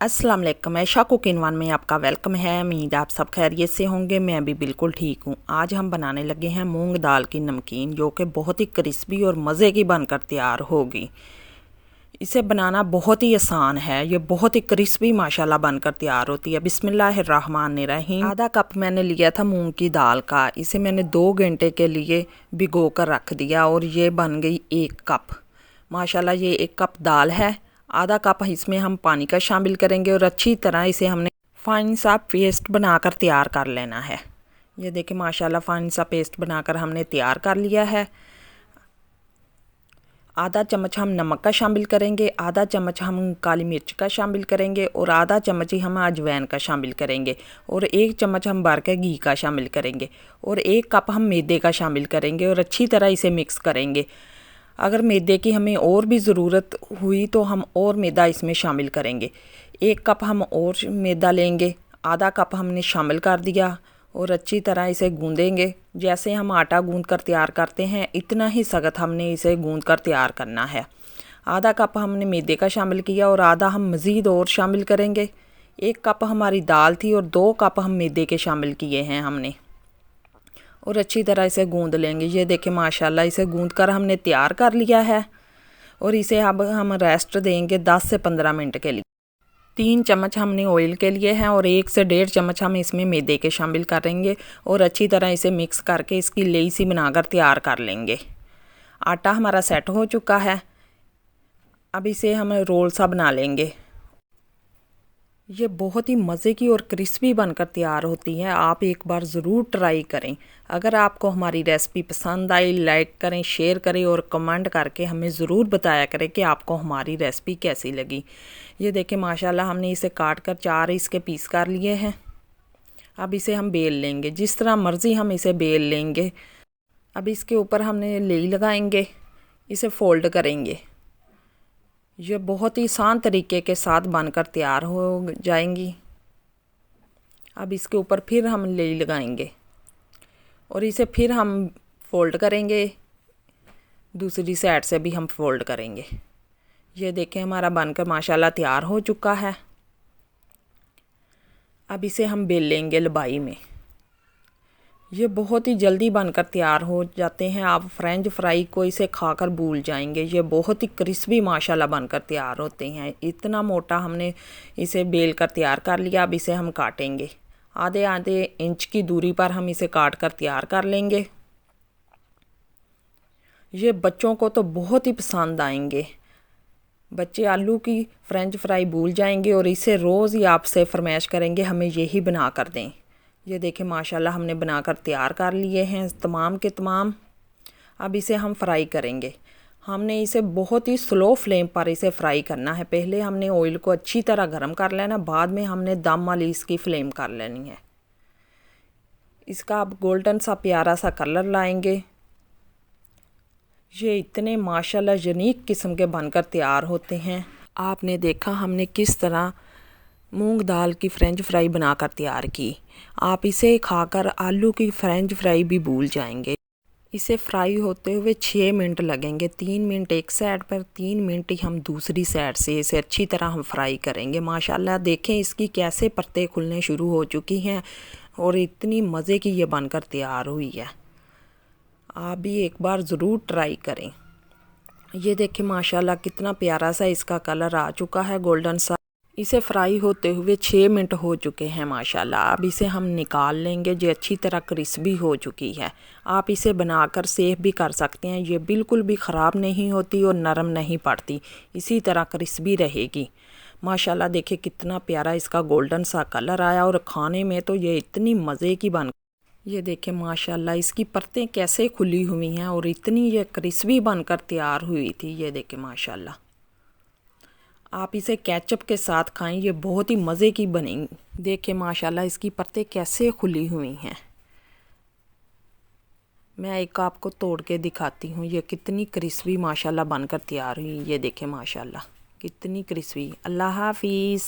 अस्सलाम वालेकुम। ऐशा cooking one में आपका वेलकम है। उम्मीद आप सब खैरियत से होंगे। मैं भी बिल्कुल ठीक हूँ। आज हम बनाने लगे हैं मूंग दाल की नमकीन, जो कि बहुत ही क्रिस्पी और मज़े की बनकर तैयार होगी। इसे बनाना बहुत ही आसान है। ये बहुत ही क्रिस्पी माशाल्लाह बनकर तैयार होती है। बिस्मिल्लाहिर्रहमानिर्रहीम। आधा कप मैंने लिया था मूंग की दाल का। इसे मैंने 2 घंटे के लिए भिगो कर रख दिया और ये बन गई 1 कप। माशाल्लाह ये 1 कप दाल है। आधा कप इसमें हम पानी का शामिल करेंगे और अच्छी तरह इसे हमने फाइन सा पेस्ट बनाकर तैयार कर लेना है। ये देखिए माशाल्लाह फाइन सा पेस्ट बनाकर हमने तैयार कर लिया है। आधा चम्मच हम नमक का शामिल करेंगे, आधा चम्मच हम काली मिर्च का शामिल करेंगे और आधा चम्मच ही हम अजवाइन का शामिल करेंगे और 1 चम्मच हम भर के घी का शामिल करेंगे और 1 कप हम मैदे का शामिल करेंगे और अच्छी तरह इसे मिक्स करेंगे। अगर मैदे की हमें और भी ज़रूरत हुई तो हम और मैदा इसमें शामिल करेंगे। 1 कप हम और मैदा लेंगे, आधा कप हमने शामिल कर दिया और अच्छी तरह इसे गूंदेंगे। जैसे हम आटा गूंद कर तैयार करते हैं इतना ही सख्त हमने इसे गूंद कर तैयार करना है। आधा कप हमने मैदे का शामिल किया और आधा हम मज़ीद और शामिल करेंगे। 1 कप हमारी दाल थी और 2 कप हम मैदे के शामिल किए हैं हमने और अच्छी तरह इसे गूंद लेंगे। ये देखिए माशाल्लाह इसे गूंद कर हमने तैयार कर लिया है और इसे अब हम रेस्ट देंगे 10 से 15 मिनट के लिए। 3 चम्मच हमने ऑयल के लिए हैं और 1 से 1.5 चम्मच हम इसमें मैदे के शामिल करेंगे और अच्छी तरह इसे मिक्स करके इसकी लेई सी बनाकर तैयार कर लेंगे। आटा हमारा सेट हो चुका है। अब इसे हम रोल सा बना लेंगे। ये बहुत ही मज़े की और क्रिस्पी बनकर तैयार होती है। आप एक बार ज़रूर ट्राई करें। अगर आपको हमारी रेसिपी पसंद आई, लाइक करें, शेयर करें और कमेंट करके हमें ज़रूर बताया करें कि आपको हमारी रेसिपी कैसी लगी। ये देखिए माशाल्लाह हमने इसे काट कर 4 इसके पीस कर लिए हैं। अब इसे हम बेल लेंगे, जिस तरह मर्ज़ी हम इसे बेल लेंगे। अब इसके ऊपर हमने लेई लगाएंगे, इसे फोल्ड करेंगे। ये बहुत ही आसान तरीके के साथ बनकर तैयार हो जाएंगी। अब इसके ऊपर फिर हम लेई लगाएंगे और इसे फिर हम फोल्ड करेंगे। दूसरी साइड से भी हम फोल्ड करेंगे। ये देखें हमारा बनकर माशाल्लाह तैयार हो चुका है। अब इसे हम बेल लेंगे लंबाई में। ये बहुत ही जल्दी बनकर तैयार हो जाते हैं। आप फ्रेंच फ्राई को इसे खाकर भूल जाएंगे। ये बहुत ही क्रिस्पी माशाल्लाह बनकर तैयार होते हैं। इतना मोटा हमने इसे बेल कर तैयार कर लिया। अब इसे हम काटेंगे। आधे आधे इंच की दूरी पर हम इसे काट कर तैयार कर लेंगे। ये बच्चों को तो बहुत ही पसंद आएंगे। बच्चे आलू की फ्रेंच फ्राई भूल जाएंगे और इसे रोज़ ही आपसे फरमाइश करेंगे हमें यही बना कर दें। ये देखें माशाल्लाह हमने बनाकर तैयार कर लिए हैं तमाम के तमाम। अब इसे हम फ्राई करेंगे। हमने इसे बहुत ही स्लो फ्लेम पर इसे फ्राई करना है। पहले हमने ऑयल को अच्छी तरह गर्म कर लेना, बाद में हमने दम वाली इसकी फ्लेम कर लेनी है। इसका अब गोल्डन सा प्यारा सा कलर लाएंगे। ये इतने माशाल्लाह यूनिक किस्म के बनकर तैयार होते हैं। आपने देखा हमने किस तरह मूंग दाल की फ्रेंच फ्राई बनाकर तैयार की। आप इसे खाकर आलू की फ्रेंच फ्राई भी भूल जाएंगे। इसे फ्राई होते हुए 6 मिनट लगेंगे। 3 मिनट एक साइड पर, 3 मिनट ही हम दूसरी साइड से इसे अच्छी तरह हम फ्राई करेंगे। माशाल्लाह देखें इसकी कैसे परतें खुलने शुरू हो चुकी हैं और इतनी मज़े की ये बनकर तैयार हुई है। आप भी एक बार ज़रूर ट्राई करें। ये देखें माशाल्लाह कितना प्यारा सा इसका कलर आ चुका है, गोल्डन सा। इसे फ्राई होते हुए 6 मिनट हो चुके हैं माशाल्लाह। अब इसे हम निकाल लेंगे। जो अच्छी तरह क्रिस्पी हो चुकी है। आप इसे बनाकर सेव भी कर सकते हैं। ये बिल्कुल भी ख़राब नहीं होती और नरम नहीं पड़ती, इसी तरह क्रिस्पी रहेगी। माशाल्लाह देखिए कितना प्यारा इसका गोल्डन सा कलर आया और खाने में तो ये इतनी मज़े की बन। ये देखें माशाल्लाह इसकी परतें कैसे खुली हुई हैं और इतनी ये क्रिस्पी बनकर तैयार हुई थी। ये देखें माशाल्लाह। आप इसे केचप के साथ खाएं, ये बहुत ही मज़े की बनेगी। देखें माशाल्लाह इसकी परतें कैसे खुली हुई हैं। मैं एक आपको तोड़ के दिखाती हूँ। ये कितनी क्रिस्पी माशाल्लाह बनकर तैयार हुई। ये देखें माशाल्लाह कितनी क्रिस्पी। अल्लाह हाफिज़।